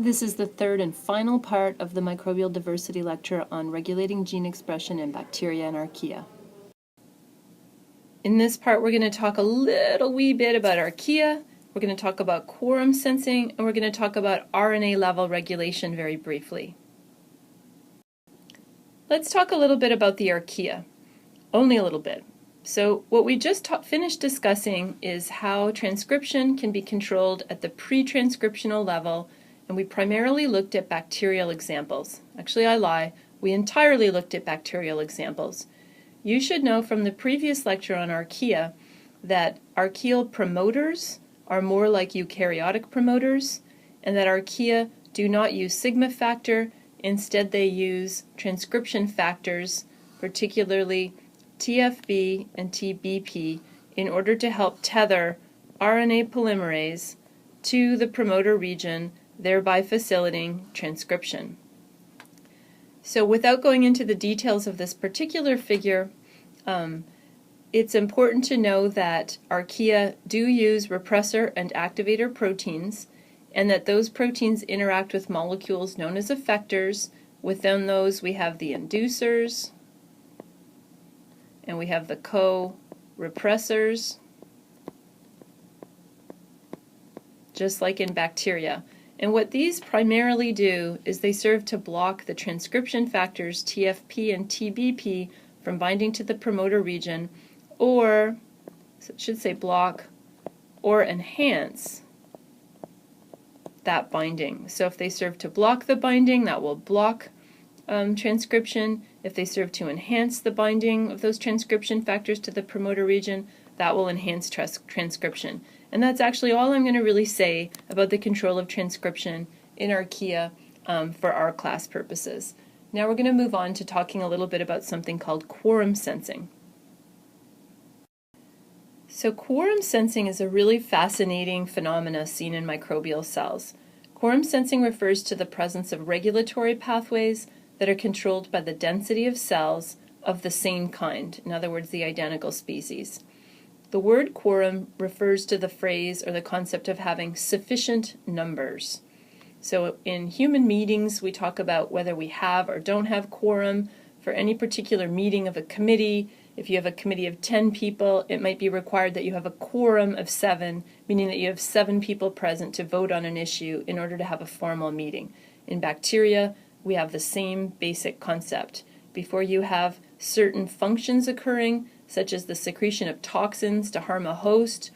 This is the third and final part of the microbial diversity lecture on regulating gene expression in bacteria and archaea. In this part, we're going to talk a little wee bit about archaea, we're going to talk about quorum sensing, and we're going to talk about RNA level regulation very briefly. Let's talk a little bit about the archaea, only a little bit. So what we just finished discussing is how transcription can be controlled at the pre-transcriptional level, and we primarily looked at bacterial examples. Actually, I lie. We entirely looked at bacterial examples. You should know from the previous lecture on archaea that archaeal promoters are more like eukaryotic promoters, and that archaea do not use sigma factor. Instead, they use transcription factors, particularly TFB and TBP, in order to help tether RNA polymerase to the promoter region, thereby facilitating transcription. So without going into the details of this particular figure, it's important to know that archaea do use repressor and activator proteins, and that those proteins interact with molecules known as effectors. Within those we have the inducers, and we have the co-repressors, just like in bacteria. And what these primarily do is they serve to block the transcription factors TFP and TBP from binding to the promoter region, or, so it should say block, or enhance that binding. So if they serve to block the binding, that will block transcription. If they serve to enhance the binding of those transcription factors to the promoter region, that will enhance transcription. And that's actually all I'm going to really say about the control of transcription in archaea for our class purposes. Now we're going to move on to talking a little bit about something called quorum sensing. So quorum sensing is a really fascinating phenomena seen in microbial cells. Quorum sensing refers to the presence of regulatory pathways that are controlled by the density of cells of the same kind, in other words, the identical species. The word quorum refers to the phrase or the concept of having sufficient numbers. So in human meetings, we talk about whether we have or don't have quorum. For any particular meeting of a committee, if you have a committee of 10 people, it might be required that you have a quorum of 7, meaning that you have 7 people present to vote on an issue in order to have a formal meeting. In bacteria, we have the same basic concept. Before you have certain functions occurring, such as the secretion of toxins to harm a host,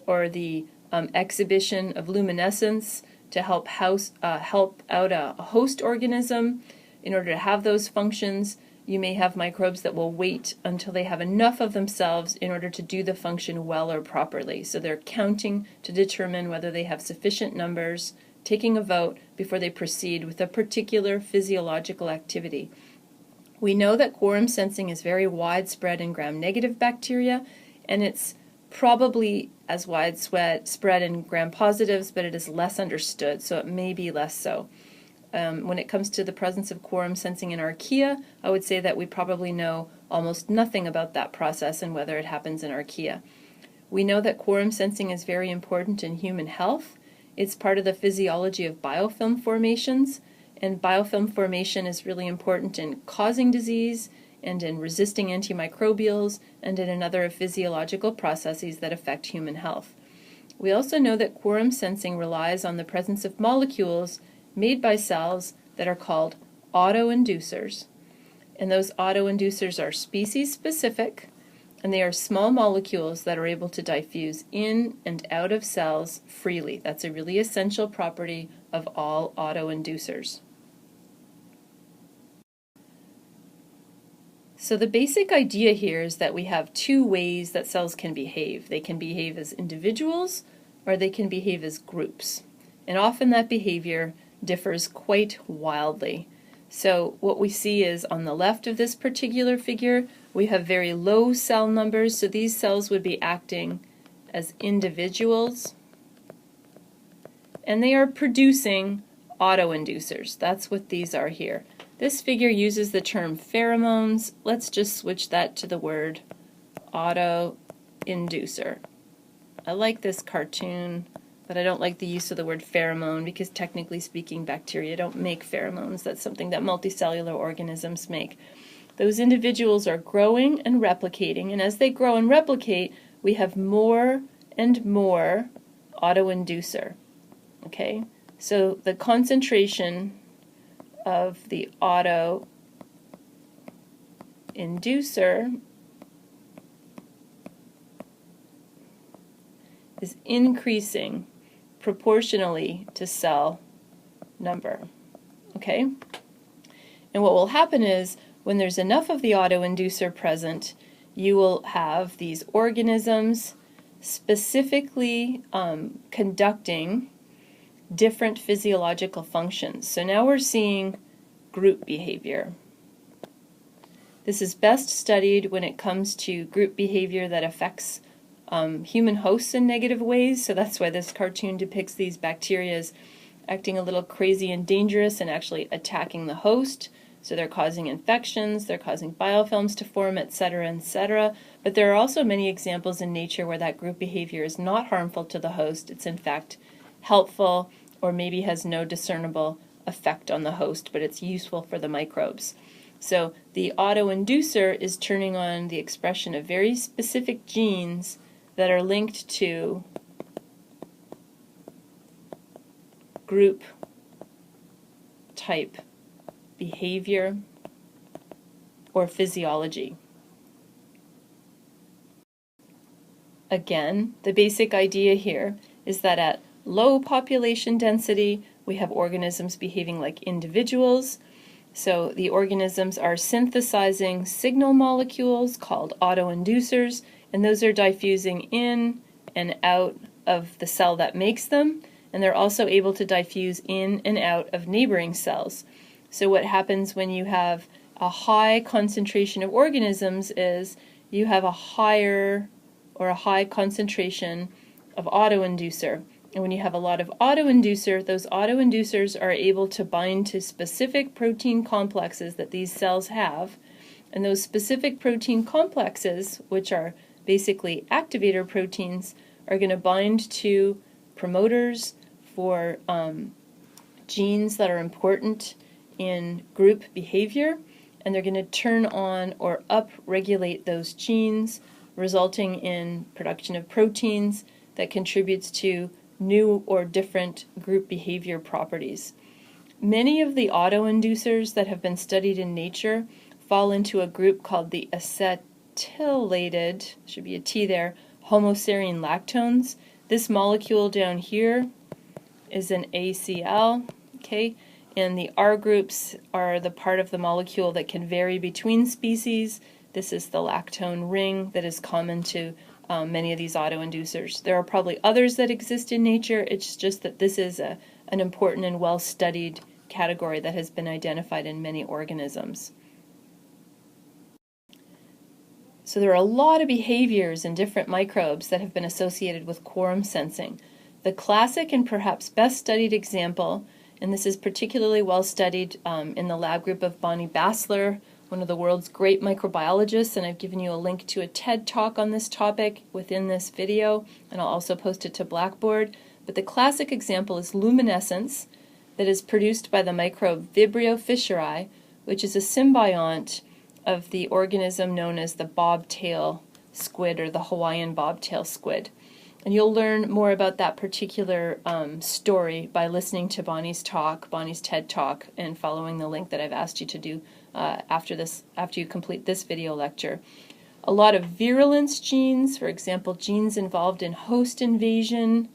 or the exhibition of luminescence to help out a host organism, in order to have those functions, you may have microbes that will wait until they have enough of themselves in order to do the function well or properly. So they're counting to determine whether they have sufficient numbers, taking a vote before they proceed with a particular physiological activity. We know that quorum sensing is very widespread in gram-negative bacteria, and it's probably as widespread in gram-positives, but it is less understood, so it may be less so. When it comes to the presence of quorum sensing in archaea, I would say that we probably know almost nothing about that process and whether it happens in archaea. We know that quorum sensing is very important in human health. It's part of the physiology of biofilm formations, and biofilm formation is really important in causing disease and in resisting antimicrobials and in another physiological processes that affect human health. We also know that quorum sensing relies on the presence of molecules made by cells that are called autoinducers. And those autoinducers are species-specific, and they are small molecules that are able to diffuse in and out of cells freely. That's a really essential property of all autoinducers. So the basic idea here is that we have two ways that cells can behave. They can behave as individuals, or they can behave as groups. And often that behavior differs quite wildly. So what we see is on the left of this particular figure, we have very low cell numbers, so these cells would be acting as individuals, and they are producing autoinducers. That's what these are here. This figure uses the term pheromones. Let's just switch that to the word autoinducer. I like this cartoon but I don't like the use of the word pheromone because technically speaking, bacteria don't make pheromones. That's something that multicellular organisms make. Those individuals are growing and replicating, and as they grow and replicate, we have more and more autoinducer. Okay, so the concentration of the autoinducer is increasing proportionally to cell number. Okay, and what will happen is when there's enough of the autoinducer present, you will have these organisms specifically conducting different physiological functions. So now we're seeing group behavior. This is best studied when it comes to group behavior that affects human hosts in negative ways. So that's why this cartoon depicts these bacteria acting a little crazy and dangerous and actually attacking the host. So they're causing infections, they're causing biofilms to form, etc., etc. But there are also many examples in nature where that group behavior is not harmful to the host. It's in fact helpful or maybe has no discernible effect on the host, but it's useful for the microbes. So the autoinducer is turning on the expression of very specific genes that are linked to group type behavior or physiology. Again, the basic idea here is that at low population density, we have organisms behaving like individuals. So the organisms are synthesizing signal molecules called autoinducers, and those are diffusing in and out of the cell that makes them, and they're also able to diffuse in and out of neighboring cells. So what happens when you have a high concentration of organisms is you have a higher or a high concentration of autoinducer. And when you have a lot of autoinducer, those autoinducers are able to bind to specific protein complexes that these cells have. And those specific protein complexes, which are basically activator proteins, are going to bind to promoters for genes that are important in group behavior, and they're going to turn on or up-regulate those genes, resulting in production of proteins that contributes to new or different group behavior properties. Many of the autoinducers that have been studied in nature fall into a group called the acetylated, should be a T there, homoserine lactones. This molecule down here is an ACL, okay? And the R groups are the part of the molecule that can vary between species. This is the lactone ring that is common to many of these autoinducers. There are probably others that exist in nature. It's just that this is an important and well-studied category that has been identified in many organisms. So there are a lot of behaviors in different microbes that have been associated with quorum sensing. The classic and perhaps best studied example, and this is particularly well studied in the lab group of Bonnie Bassler, one of the world's great microbiologists, and I've given you a link to a TED Talk on this topic within this video, and I'll also post it to Blackboard. But the classic example is luminescence that is produced by the microbe Vibrio fischeri, which is a symbiont of the organism known as the bobtail squid or the Hawaiian bobtail squid. And you'll learn more about that particular story by listening to Bonnie's talk, Bonnie's TED Talk, and following the link that I've asked you to do after you complete this video lecture. A lot of virulence genes, for example, genes involved in host invasion,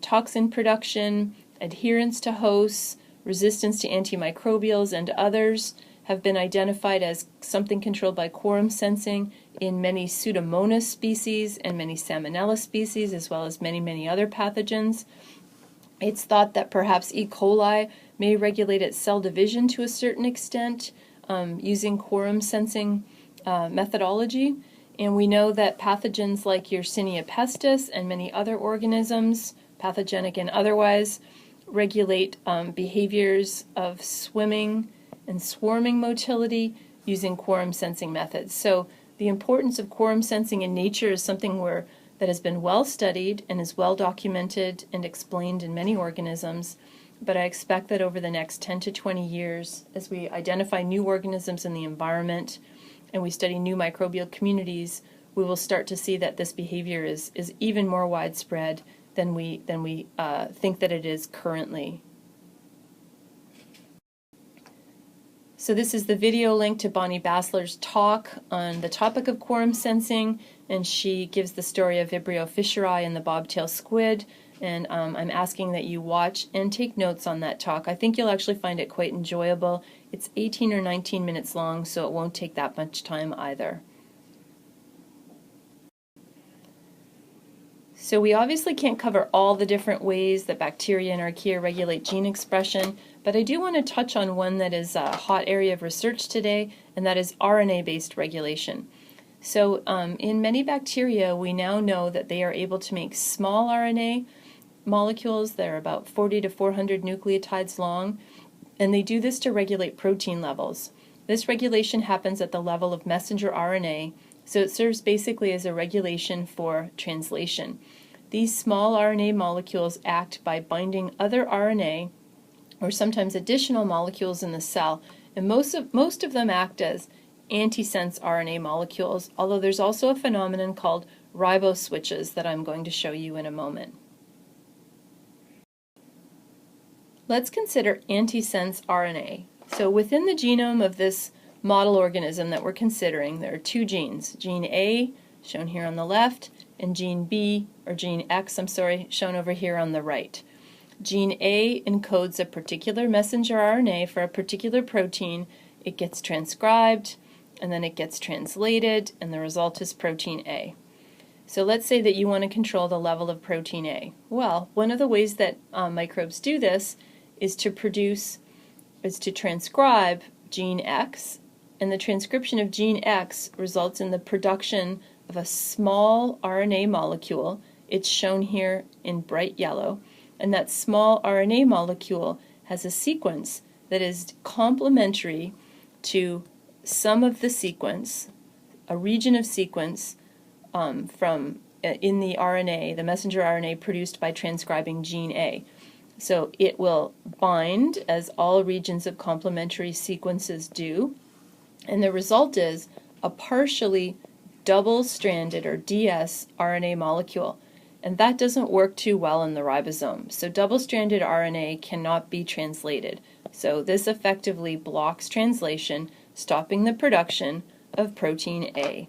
toxin production, adherence to hosts, resistance to antimicrobials, and others have been identified as something controlled by quorum sensing in many Pseudomonas species and many Salmonella species, as well as many, many other pathogens. It's thought that perhaps E. coli may regulate its cell division to a certain extent using quorum sensing methodology. And we know that pathogens like Yersinia pestis and many other organisms, pathogenic and otherwise, regulate behaviors of swimming and swarming motility using quorum sensing methods. So the importance of quorum sensing in nature is something we're that has been well studied and is well documented and explained in many organisms, but I expect that over the next 10 to 20 years, as we identify new organisms in the environment and we study new microbial communities, we will start to see that this behavior is even more widespread than we think that it is currently. So this is the video link to Bonnie Bassler's talk on the topic of quorum sensing, and she gives the story of Vibrio fischeri and the bobtail squid, and I'm asking that you watch and take notes on that talk. I think you'll actually find it quite enjoyable. It's 18 or 19 minutes long, so it won't take that much time either. So we obviously can't cover all the different ways that bacteria and archaea regulate gene expression, but I do want to touch on one that is a hot area of research today, and that is RNA-based regulation. So in many bacteria, we now know that they are able to make small RNA molecules that are about 40 to 400 nucleotides long, and they do this to regulate protein levels. This regulation happens at the level of messenger RNA, so it serves basically as a regulation for translation. These small RNA molecules act by binding other RNA, or sometimes additional molecules in the cell, and most of them act as antisense RNA molecules, although there's also a phenomenon called riboswitches that I'm going to show you in a moment. Let's consider antisense RNA. So within the genome of this model organism that we're considering, there are two genes, gene A, shown here on the left, and gene B, or gene X, shown over here on the right. Gene A encodes a particular messenger RNA for a particular protein. It gets transcribed, and then it gets translated, and the result is protein A. So let's say that you want to control the level of protein A. Well, one of the ways that microbes do this is to transcribe gene X, and the transcription of gene X results in the production of a small RNA molecule. It's shown here in bright yellow, and that small RNA molecule has a sequence that is complementary to some of the sequence, a region of sequence in the RNA, the messenger RNA produced by transcribing gene A. So it will bind, as all regions of complementary sequences do, and the result is a partially double-stranded, or DS, RNA molecule. And that doesn't work too well in the ribosome. So double-stranded RNA cannot be translated. So this effectively blocks translation, stopping the production of protein A.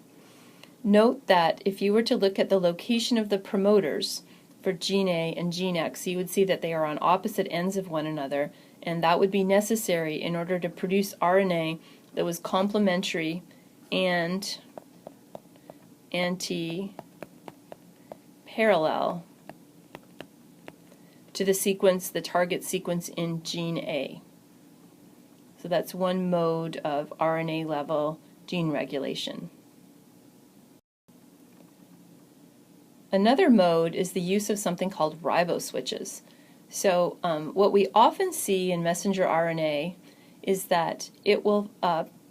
Note that if you were to look at the location of the promoters for gene A and gene X, you would see that they are on opposite ends of one another, and that would be necessary in order to produce RNA that was complementary and anti-parallel to the sequence, the target sequence in gene A. So that's one mode of RNA level gene regulation. Another mode is the use of something called riboswitches. So what we often see in messenger RNA is that it will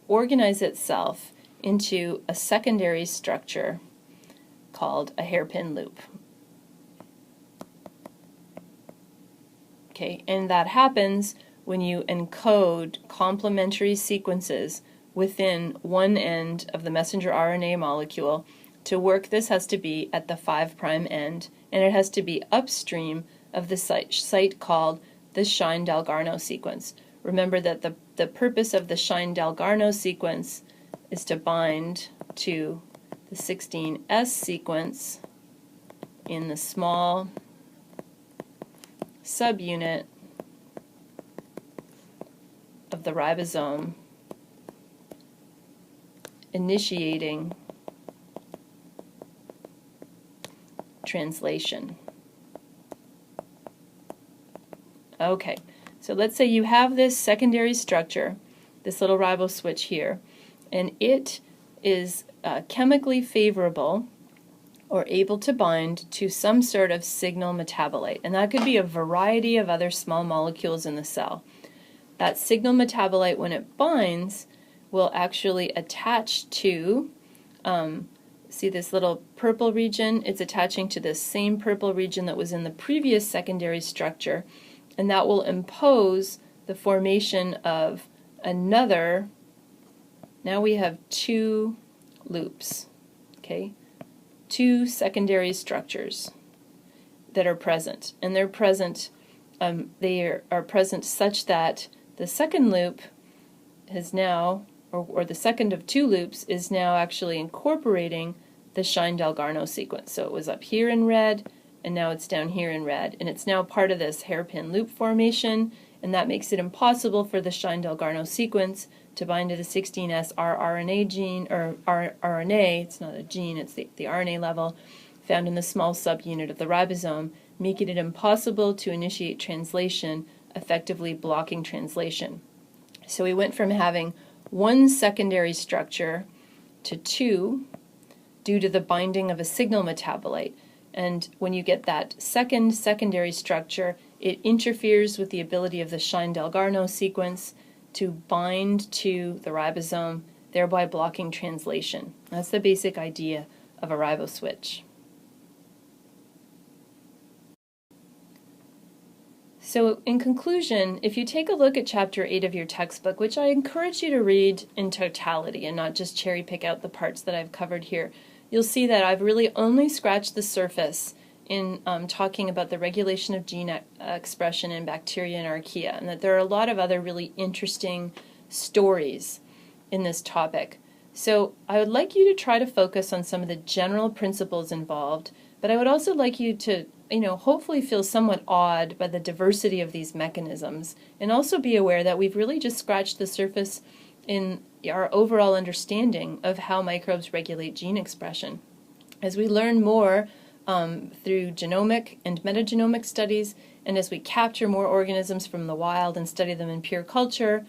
organize itself into a secondary structure called a hairpin loop. Okay, and that happens when you encode complementary sequences within one end of the messenger RNA molecule. To work, this has to be at the 5' end, and it has to be upstream of the site called the Shine-Dalgarno sequence. Remember that the purpose of the Shine-Dalgarno sequence is to bind to the 16S sequence in the small subunit of the ribosome, initiating translation. Okay, so let's say you have this secondary structure, this little riboswitch here, and it is chemically favorable or able to bind to some sort of signal metabolite, and that could be a variety of other small molecules in the cell. That signal metabolite, when it binds, will actually attach to See this little purple region? It's attaching to this same purple region that was in the previous secondary structure, and that will impose the formation of another. Now we have two loops, okay? Two secondary structures that are present, and they're present. They are present such that the second loop has now, or the second of two loops, is now actually incorporating the Shine-Dalgarno sequence. So it was up here in red, and now it's down here in red, and it's now part of this hairpin loop formation, and that makes it impossible for the Shine-Dalgarno sequence to bind to the 16S rRNA gene, or RNA. It's not a gene, it's the RNA level, found in the small subunit of the ribosome, making it impossible to initiate translation, effectively blocking translation. So we went from having one secondary structure to two due to the binding of a signal metabolite. And when you get that secondary structure, it interferes with the ability of the Shine-Dalgarno sequence to bind to the ribosome, thereby blocking translation. That's the basic idea of a riboswitch. So in conclusion, if you take a look at Chapter 8 of your textbook, which I encourage you to read in totality and not just cherry pick out the parts that I've covered here, you'll see that I've really only scratched the surface in talking about the regulation of gene expression in bacteria and archaea, and that there are a lot of other really interesting stories in this topic. So I would like you to try to focus on some of the general principles involved, but I would also like you to hopefully feel somewhat awed by the diversity of these mechanisms, and also be aware that we've really just scratched the surface in our overall understanding of how microbes regulate gene expression. As we learn more through genomic and metagenomic studies, and as we capture more organisms from the wild and study them in pure culture,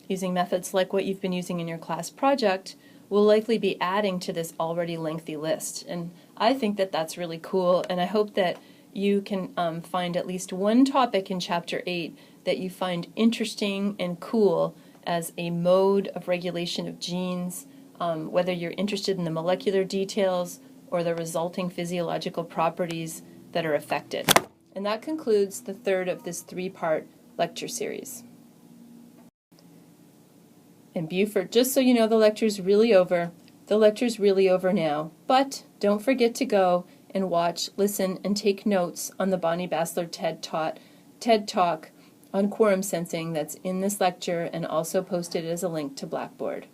using methods like what you've been using in your class project, we'll likely be adding to this already lengthy list. And I think that that's really cool, and I hope that you can find at least one topic in Chapter 8 that you find interesting and cool as a mode of regulation of genes, whether you're interested in the molecular details or the resulting physiological properties that are affected. And that concludes the third of this three-part lecture series. And Buford, just so you know, the lecture's really over. The lecture's really over now. But don't forget to go and watch, listen, and take notes on the Bonnie Bassler TED Talk on quorum sensing that's in this lecture and also posted as a link to Blackboard.